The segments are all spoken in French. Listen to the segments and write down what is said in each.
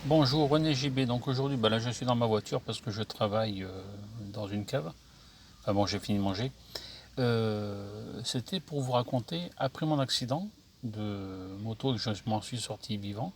Bonjour René JB, donc aujourd'hui là je suis dans ma voiture parce que je travaille dans une cave. Enfin bon, j'ai fini de manger. C'était pour vous raconter, après mon accident de moto et que je m'en suis sorti vivant,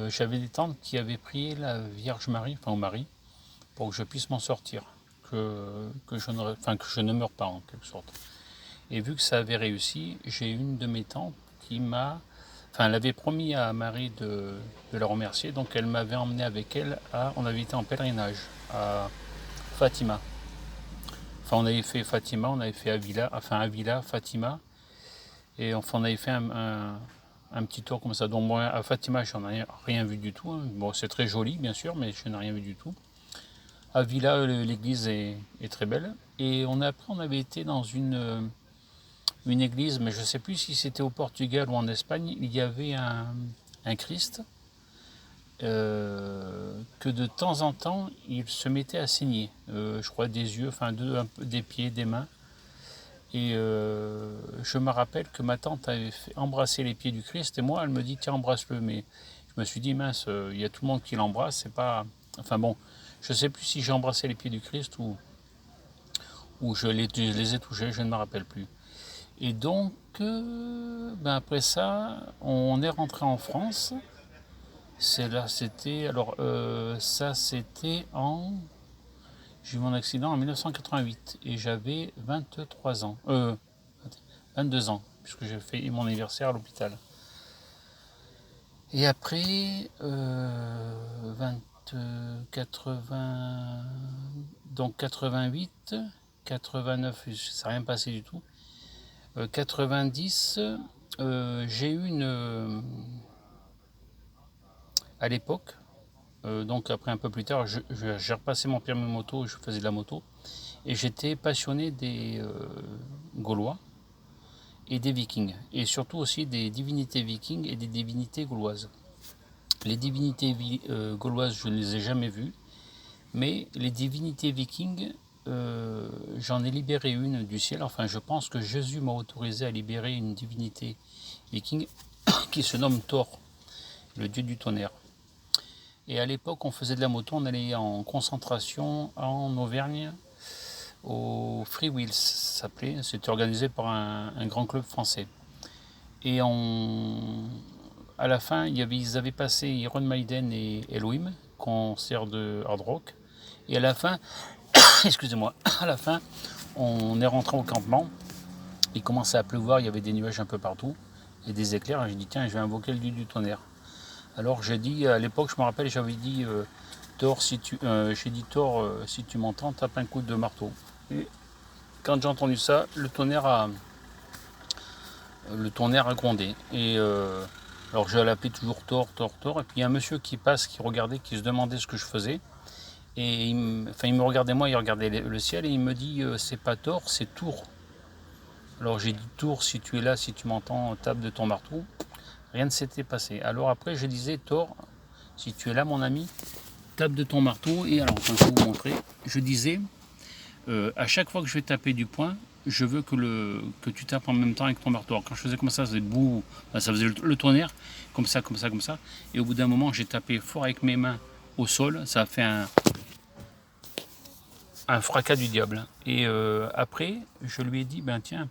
j'avais des tantes qui avaient prié la Vierge Marie, enfin au Marie, pour que je puisse m'en sortir, que je ne meure pas en quelque sorte. Et vu que ça avait réussi, j'ai une de mes tantes qui m'a. Enfin, elle avait promis à Marie de la remercier, donc elle m'avait emmené avec elle à. On avait été en pèlerinage à Fatima. Enfin, on avait fait Fatima, on avait fait Avila, enfin Avila, Fatima, et enfin on avait fait un petit tour comme ça. Donc moi, à Fatima, j'en ai rien vu du tout, hein. Bon, c'est très joli, bien sûr, mais je n'ai rien vu du tout. À Villa, l'église est très belle. Et après, on avait été dans une église, mais je ne sais plus si c'était au Portugal ou en Espagne, il y avait un Christ que de temps en temps, il se mettait à saigner. Je crois des yeux, enfin des pieds, des mains. Et je me rappelle que ma tante avait embrassé les pieds du Christ et moi, elle me dit tiens, embrasse-le. Mais je me suis dit mince, il y a tout le monde qui l'embrasse, c'est pas. Enfin bon, je ne sais plus si j'ai embrassé les pieds du Christ ou je les ai touchés, je ne me rappelle plus. Et donc, après ça, on est rentré en France. C'est là, c'était. Alors, ça, c'était en. J'ai eu mon accident en 1988 et j'avais 23 ans. 22 ans, puisque j'ai fait mon anniversaire à l'hôpital. Et après, 20, 80. Donc 88, 89, ça s'est rien passé du tout. 90, j'ai eu à l'époque, donc après un peu plus tard, j'ai repassé mon permis moto, je faisais de la moto, et j'étais passionné des Gaulois et des Vikings, et surtout aussi des divinités vikings et des divinités gauloises. Les divinités gauloises, je ne les ai jamais vues, mais les divinités vikings, j'en ai libéré une du ciel. Enfin, je pense que Jésus m'a autorisé à libérer une divinité viking qui se nomme Thor, le dieu du tonnerre. Et à l'époque, on faisait de la moto, on allait en concentration en Auvergne, au Free Wheels, ça s'appelait. C'était organisé par un grand club français. Et à la fin, ils avaient passé Iron Maiden et Elohim, concert de hard rock. Et à la fin, excusez-moi, à la fin, on est rentré au campement. Il commençait à pleuvoir, il y avait des nuages un peu partout et des éclairs. Et j'ai dit tiens, je vais invoquer le dieu du tonnerre. Alors j'ai dit, à l'époque, je me rappelle, j'avais dit Thor, j'ai dit Thor, si tu m'entends, tape un coup de marteau. Et quand j'ai entendu ça, le tonnerre a grondé. Et alors je l'appelais toujours Thor, Thor, Thor. Et puis il y a un monsieur qui passe, qui regardait, qui se demandait ce que je faisais. Et il me regardait moi, il regardait le ciel et il me dit c'est pas Thor, c'est Tour. Alors j'ai dit Tour, si tu es là, si tu m'entends, tape de ton marteau. Rien ne s'était passé. Alors après je disais Thor, si tu es là mon ami, tape de ton marteau. Et alors quand je vais vous montrer, je disais à chaque fois que je vais taper du poing, je veux que tu tapes en même temps avec ton marteau. Alors quand je faisais comme ça faisait bouh, ça faisait le tonnerre, comme ça, comme ça, comme ça. Et au bout d'un moment, j'ai tapé fort avec mes mains au sol. Ça a fait un fracas du diable. Et après, je lui ai dit, ben tiens,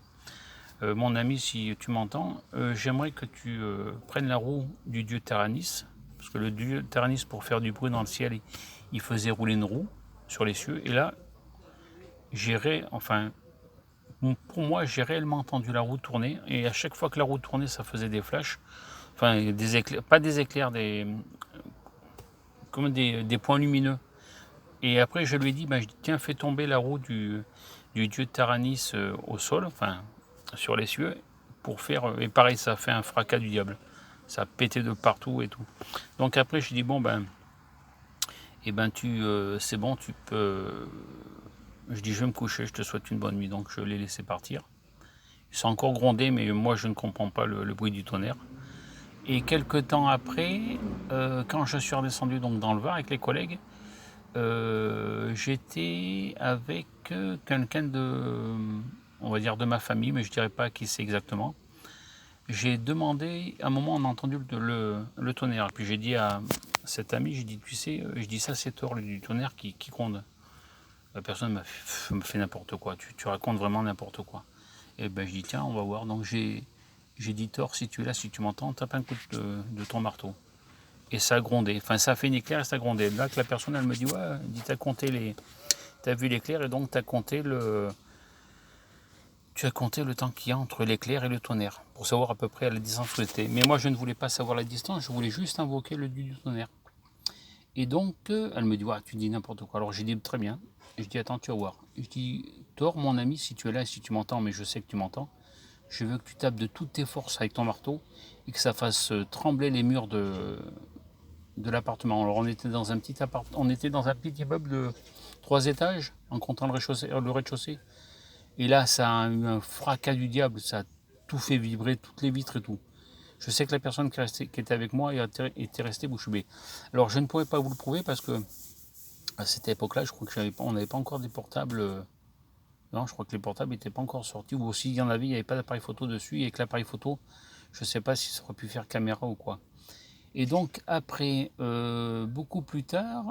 mon ami, si tu m'entends, j'aimerais que tu prennes la roue du dieu Taranis, parce que le dieu Taranis, pour faire du bruit dans le ciel, il faisait rouler une roue sur les cieux. Et là, pour moi, j'ai réellement entendu la roue tourner. Et à chaque fois que la roue tournait, ça faisait des flashs. Enfin, des éclairs, pas des éclairs, comme des points lumineux. Et après, je lui ai dit, ben, tiens, fais tomber la roue du dieu Taranis au sol, enfin, sur les cieux, pour faire. Et pareil, ça a fait un fracas du diable. Ça a pété de partout et tout. Donc après, je dis, bon, ben, c'est bon, tu peux. Je dis, je vais me coucher, je te souhaite une bonne nuit. Donc je l'ai laissé partir. Ils sont encore grondé, mais moi, je ne comprends pas le bruit du tonnerre. Et quelques temps après, quand je suis redescendu donc, dans le Var avec les collègues, j'étais avec quelqu'un on va dire de ma famille, mais je ne dirais pas qui c'est exactement. J'ai demandé, à un moment on a entendu le tonnerre, puis j'ai dit à cet ami, j'ai dit, tu sais, je dis ça c'est Thor, du tonnerre qui gronde. La personne me fait n'importe quoi, tu racontes vraiment n'importe quoi. Et ben je dis tiens, on va voir. Donc j'ai dit Thor, si tu es là, si tu m'entends, tape un coup de ton marteau. Et ça a grondé, enfin ça a fait une éclair et ça a grondé. Là que la personne elle me dit ouais, dit t'as vu l'éclair et donc tu as compté le temps qu'il y a entre l'éclair et le tonnerre, pour savoir à peu près à la distance où c'était. Mais moi je ne voulais pas savoir la distance, je voulais juste invoquer le dieu du tonnerre. Et donc elle me dit ouais, tu dis n'importe quoi. Alors j'ai dit très bien, et je dis attends, tu vas voir. Je dis Thor, mon ami, si tu es là, si tu m'entends, mais je sais que tu m'entends, je veux que tu tapes de toutes tes forces avec ton marteau et que ça fasse trembler les murs de l'appartement. Alors on était dans un petit immeuble de 3 étages, en comptant le rez-de-chaussée. Et là, ça a eu un fracas du diable, ça a tout fait vibrer, toutes les vitres et tout. Je sais que la personne qui était avec moi était restée bouche bée. Alors je ne pourrais pas vous le prouver parce que à cette époque-là, je crois qu'on n'avait pas encore des portables. Non, je crois que les portables n'étaient pas encore sortis. Ou s'il y en avait, il n'y avait pas d'appareil photo dessus. Et avec l'appareil photo, je ne sais pas si ça aurait pu faire caméra ou quoi. Et donc après, beaucoup plus tard,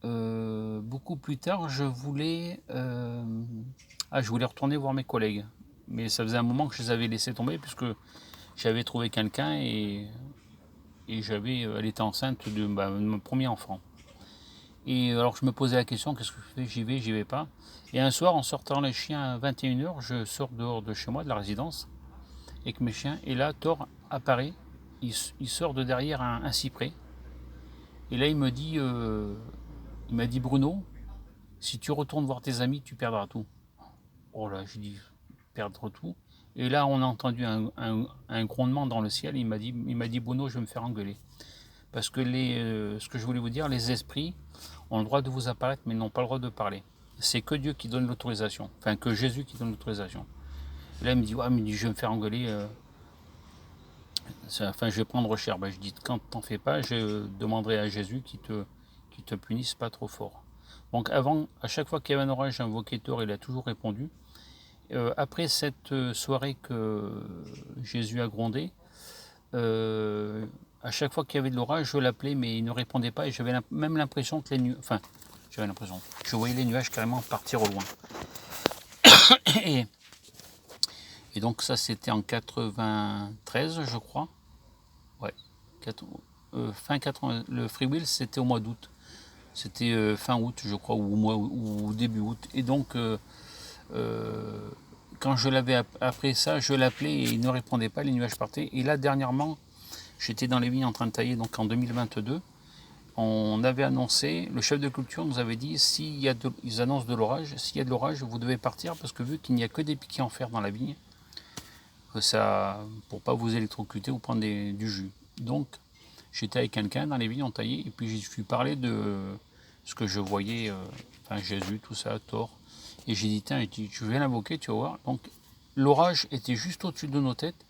je voulais retourner voir mes collègues. Mais ça faisait un moment que je les avais laissés tomber puisque j'avais trouvé quelqu'un et elle était enceinte de mon premier enfant. Et alors je me posais la question, qu'est-ce que je fais? J'y vais pas. Et un soir, en sortant les chiens à 21h, je sors dehors de chez moi, de la résidence, avec mes chiens. Et là, Thor apparaît, il sort de derrière un cyprès. Et là, il m'a dit Bruno, si tu retournes voir tes amis, tu perdras tout. Oh là, j'ai dit perdre tout. Et là, on a entendu un grondement dans le ciel. Il m'a dit Bruno, je vais me faire engueuler. Parce que ce que je voulais vous dire, les esprits ont le droit de vous apparaître, mais n'ont pas le droit de parler. C'est que Dieu qui donne l'autorisation. Enfin, que Jésus qui donne l'autorisation. Là, il me dit, ouais, mais je vais me faire engueuler. Enfin, je vais prendre cher. Ben, je dis, quand t'en fais pas, je demanderai à Jésus qui te punisse pas trop fort. Donc avant, à chaque fois qu'il y avait un orage, j'invoquais Thor, il a toujours répondu. Après cette soirée que Jésus a grondé, à chaque fois qu'il y avait de l'orage, je l'appelais, mais il ne répondait pas, et j'avais même l'impression que je voyais les nuages carrément partir au loin. Et, et donc ça, c'était en 93, je crois. Ouais, fin 80. Le Free Will, c'était au mois d'août. C'était fin août, je crois, ou début août. Et donc, quand je l'avais après ça, je l'appelais et il ne répondait pas, les nuages partaient. Et là, dernièrement, j'étais dans les vignes en train de tailler, donc en 2022. On avait annoncé, le chef de culture nous avait dit, ils annoncent de l'orage, s'il y a de l'orage, vous devez partir, parce que vu qu'il n'y a que des piquets en fer dans la vigne, pour pas vous électrocuter ou prendre du jus. Donc, j'étais avec quelqu'un dans les vignes, on taillait, et puis je lui parlais de ce que je voyais, Jésus, tout ça, Thor. Et j'ai dit, tiens, je vais l'invoquer, tu vas voir. Donc, l'orage était juste au-dessus de nos têtes.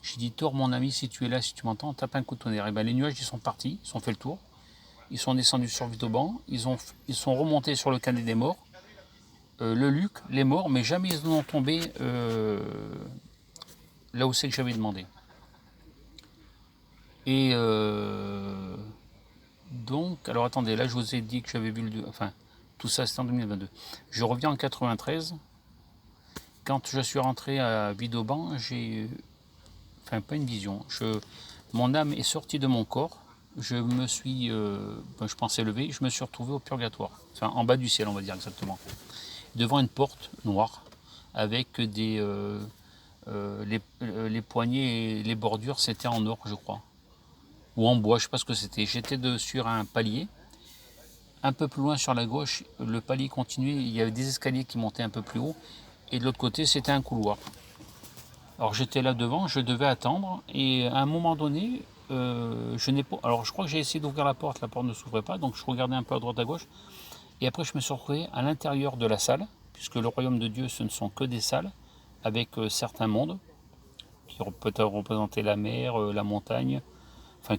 J'ai dit, Thor, mon ami, si tu es là, si tu m'entends, tape un coup de tonnerre. Et bien, les nuages, ils sont partis, ils ont fait le tour. Ils sont descendus sur Vitoban, ils sont remontés sur le canet des morts, le Luc, les morts, mais jamais ils n'ont tombé là où c'est que j'avais demandé. Et donc, alors attendez, là je vous ai dit que j'avais vu tout ça c'était en 2022. Je reviens en 93. Quand je suis rentré à Vitoban, pas une vision. Mon âme est sortie de mon corps. Je pensais lever, je me suis retrouvé au purgatoire, en bas du ciel, on va dire exactement, devant une porte noire avec les poignées et les bordures, c'était en or, je crois, ou en bois, je sais pas ce que c'était. J'étais sur un palier, un peu plus loin sur la gauche, le palier continuait, il y avait des escaliers qui montaient un peu plus haut, et de l'autre côté, c'était un couloir. Alors j'étais là devant, je devais attendre, et à un moment donné, alors je crois que j'ai essayé d'ouvrir la porte ne s'ouvrait pas, donc je regardais un peu à droite à gauche, et après je me suis retrouvé à l'intérieur de la salle, puisque le royaume de Dieu, ce ne sont que des salles, avec certains mondes, qui peuvent représenter la mer, la montagne,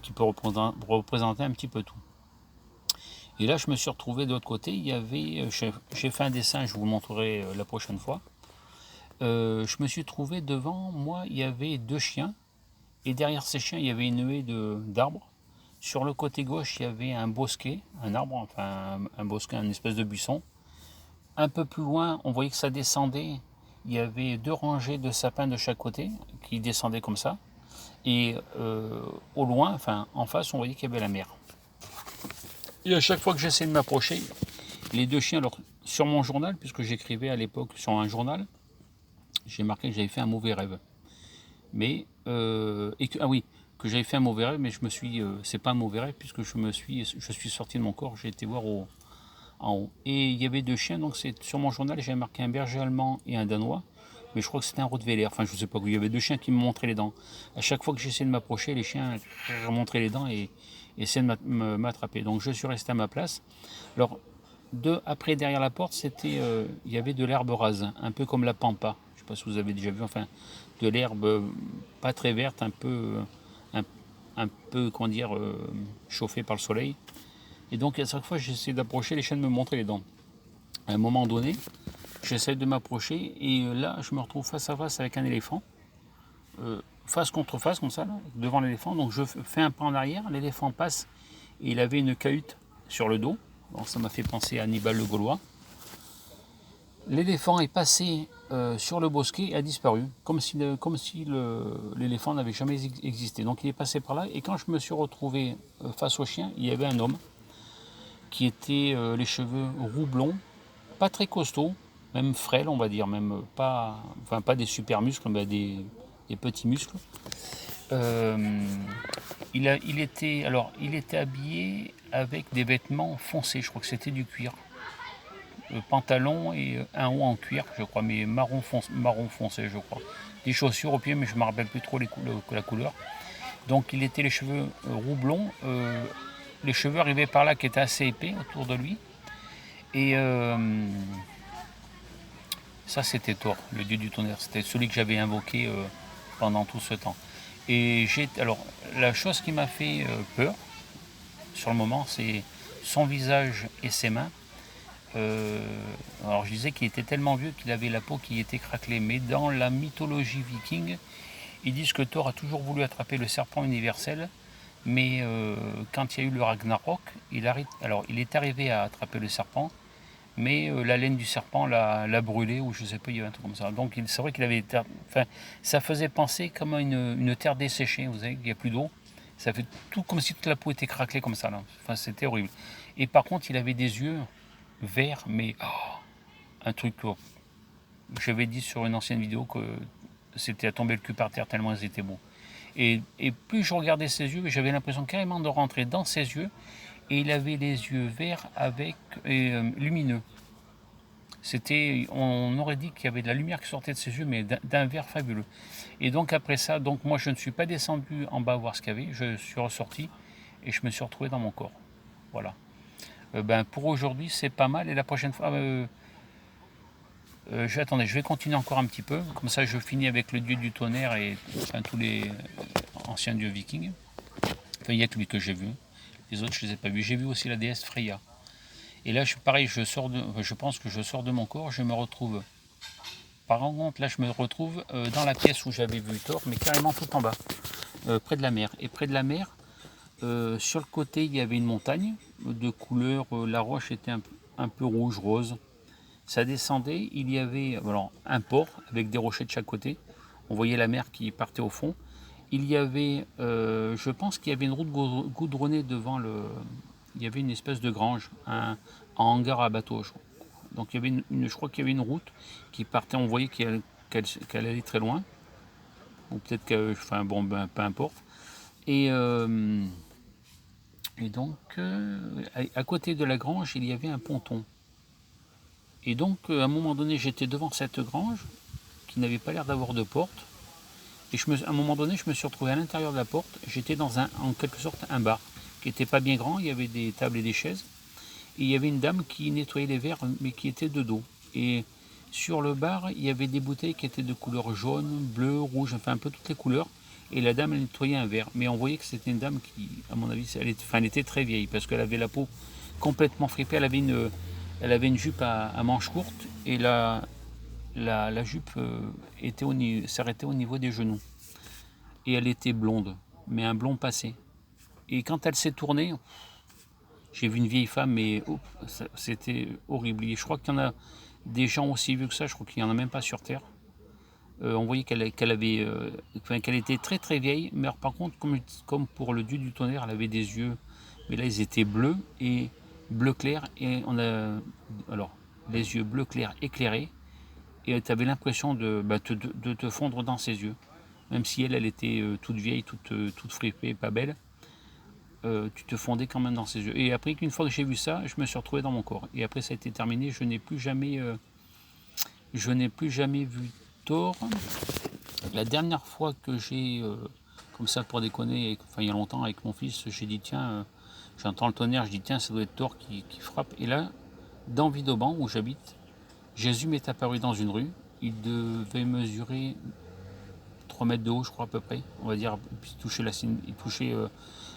qui peut représenter un petit peu tout. Et là je me suis retrouvé de l'autre côté, j'ai fait un dessin, je vous le montrerai la prochaine fois. Je me suis trouvé devant moi, il y avait 2 chiens, et derrière ces chiens, il y avait une haie d'arbres. Sur le côté gauche, il y avait un bosquet, un arbre, enfin un bosquet, une espèce de buisson. Un peu plus loin, on voyait que ça descendait. Il y avait 2 rangées de sapins de chaque côté qui descendaient comme ça. Et au loin, enfin en face, on voyait qu'il y avait la mer. Et à chaque fois que j'essayais de m'approcher, les 2 chiens, alors sur mon journal, puisque j'écrivais à l'époque sur un journal, j'ai marqué que j'avais fait un mauvais rêve. Mais ah oui, que j'avais fait un mauvais rêve, mais je me suis, c'est pas un mauvais rêve puisque je suis sorti de mon corps, j'ai été voir en haut. Et il y avait 2 chiens, donc c'est sur mon journal, j'avais marqué un berger allemand et un danois, mais je crois que c'était un rottweiler. Enfin, je sais pas, il y avait 2 chiens qui me montraient les dents. À chaque fois que j'essayais de m'approcher, les chiens montraient les dents et essayaient de m'attraper. Donc je suis resté à ma place. Alors après, derrière la porte, il y avait de l'herbe rase, un peu comme la pampa. Je ne sais pas si vous avez déjà vu, enfin, de l'herbe pas très verte, un, un peu, comment dire, chauffée par le soleil. Et donc, à chaque fois, j'essaie d'approcher, les chiens me montraient les dents. À un moment donné, j'essaie de m'approcher, et là, je me retrouve face à face avec un éléphant, face contre face, comme ça, là, devant l'éléphant. Donc, je fais un pas en arrière, l'éléphant passe, et il avait une cahute sur le dos. Donc ça m'a fait penser à Hannibal le Gaulois. L'éléphant est passé sur le bosquet et a disparu, comme si l'éléphant n'avait jamais existé. Donc il est passé par là, et quand je me suis retrouvé face au chien, il y avait un homme qui était les cheveux roux blonds, pas très costaud, même frêle, on va dire, même pas, enfin pas des super muscles, mais des petits muscles. Il était habillé avec des vêtements foncés, je crois que c'était du cuir. Pantalon et un haut en cuir, je crois, mais marron foncé, je crois. Des chaussures au pied, mais je ne me rappelle plus trop la couleur. Donc il était les cheveux roux blonds, les cheveux arrivaient par là qui étaient assez épais autour de lui. Et ça, c'était Thor, le dieu du tonnerre. C'était celui que j'avais invoqué pendant tout ce temps. Et alors, la chose qui m'a fait peur sur le moment, c'est son visage et ses mains. Alors je disais qu'il était tellement vieux qu'il avait la peau qui était craquelée. Mais dans la mythologie viking, ils disent que Thor a toujours voulu attraper le serpent universel. Mais quand il y a eu le Ragnarok, il est arrivé à attraper le serpent. Mais la laine du serpent l'a brûlé, ou je sais pas, il y avait un truc comme ça. Donc c'est vrai qu'il avait enfin, ça faisait penser comme à une terre desséchée, vous savez, il n'y a plus d'eau. Ça fait tout comme si toute la peau était craquelée comme ça, là. Enfin, c'était horrible. Et par contre, il avait des yeux verts, mais un truc. J'avais dit sur une ancienne vidéo que c'était à tomber le cul par terre tellement ils étaient beaux. Et plus je regardais ses yeux, j'avais l'impression carrément de rentrer dans ses yeux. Et il avait les yeux verts avec lumineux. On aurait dit qu'il y avait de la lumière qui sortait de ses yeux, mais d'un vert fabuleux. Et donc après ça, donc moi je ne suis pas descendu en bas voir ce qu'il y avait, je suis ressorti et je me suis retrouvé dans mon corps. Voilà. Pour aujourd'hui c'est pas mal, et la prochaine fois, je vais continuer encore un petit peu, comme ça je finis avec le dieu du tonnerre et enfin, tous les anciens dieux vikings. Enfin, il y a que lui que j'ai vu, les autres je les ai pas vus. J'ai vu aussi la déesse Freya. Et là, pareil, je pense que je sors de mon corps, je me retrouve. Par contre, là, je me retrouve dans la pièce où j'avais vu Thor, mais carrément tout en bas, près de la mer. Et près de la mer, sur le côté, il y avait une montagne de couleur, la roche était un peu rouge, rose. Ça descendait, il y avait un port avec des rochers de chaque côté. On voyait la mer qui partait au fond. Il y avait, je pense qu'il y avait une route goudronnée devant le. Il y avait une espèce de grange, un hangar à bateau. Donc il y avait je crois qu'il y avait une route qui partait, on voyait qu'elle allait très loin. Ou peut-être que, enfin bon, peu importe. Et donc, à côté de la grange, il y avait un ponton. Et donc, à un moment donné, j'étais devant cette grange qui n'avait pas l'air d'avoir de porte. Et à un moment donné, je me suis retrouvé à l'intérieur de la porte. J'étais dans en quelque sorte un bar qui n'était pas bien grand. Il y avait des tables et des chaises. Et il y avait une dame qui nettoyait les verres, mais qui était de dos. Et sur le bar, il y avait des bouteilles qui étaient de couleur jaune, bleu, rouge, enfin un peu toutes les couleurs. Et la dame, elle nettoyait un verre. Mais on voyait que c'était une dame qui, à mon avis, elle était très vieille parce qu'elle avait la peau complètement fripée. Elle avait une jupe à manches courtes et la jupe s'arrêtait au niveau des genoux. Et elle était blonde, mais un blond passé. Et quand elle s'est tournée, j'ai vu une vieille femme, mais c'était horrible. Et je crois qu'il y en a des gens aussi vus que ça, je crois qu'il n'y en a même pas sur Terre. On voyait qu'elle était très très vieille, mais alors, par contre, comme pour le dieu du tonnerre, elle avait des yeux, mais là ils étaient bleus et bleu clair, et alors les yeux bleu clair éclairés, et tu avais l'impression de te fondre dans ses yeux, même si elle était toute vieille, toute fripée, pas belle. Tu te fondais quand même dans ses yeux. Et après, une fois que j'ai vu ça, je me suis retrouvé dans mon corps. Et après, ça a été terminé. Je n'ai plus jamais vu Thor. La dernière fois que j'ai, comme ça pour déconner, enfin il y a longtemps avec mon fils, j'ai dit tiens, j'entends le tonnerre, je dis tiens, ça doit être Thor qui frappe. Et là, dans Vidauban, où j'habite, Jésus m'est apparu dans une rue. Il devait mesurer 3 mètres de haut, je crois à peu près, on va dire. Puis il touchait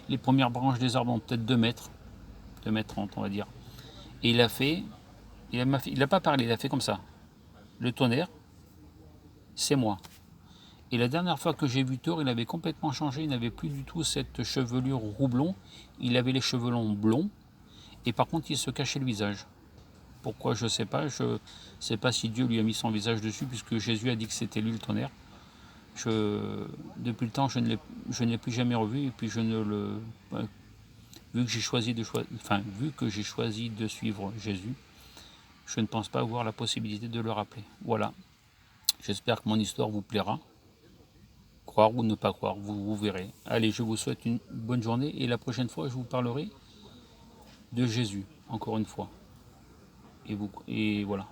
les premières branches des arbres, peut-être 2 mètres, 2 mètres 30, on va dire. Et il n'a pas parlé, il a fait comme ça. Le tonnerre, c'est moi. Et la dernière fois que j'ai vu Thor, il avait complètement changé. Il n'avait plus du tout cette chevelure roublon. Il avait les cheveux longs blonds. Et par contre, il se cachait le visage. Pourquoi, je ne sais pas. Je ne sais pas si Dieu lui a mis son visage dessus, puisque Jésus a dit que c'était lui le tonnerre. Depuis le temps, je ne l'ai plus jamais revu. Et puis, je ne le. Vu que j'ai choisi de suivre Jésus, je ne pense pas avoir la possibilité de le rappeler. Voilà. J'espère que mon histoire vous plaira. Croire ou ne pas croire, vous verrez. Allez, je vous souhaite une bonne journée et la prochaine fois, je vous parlerai de Jésus, encore une fois. Et voilà.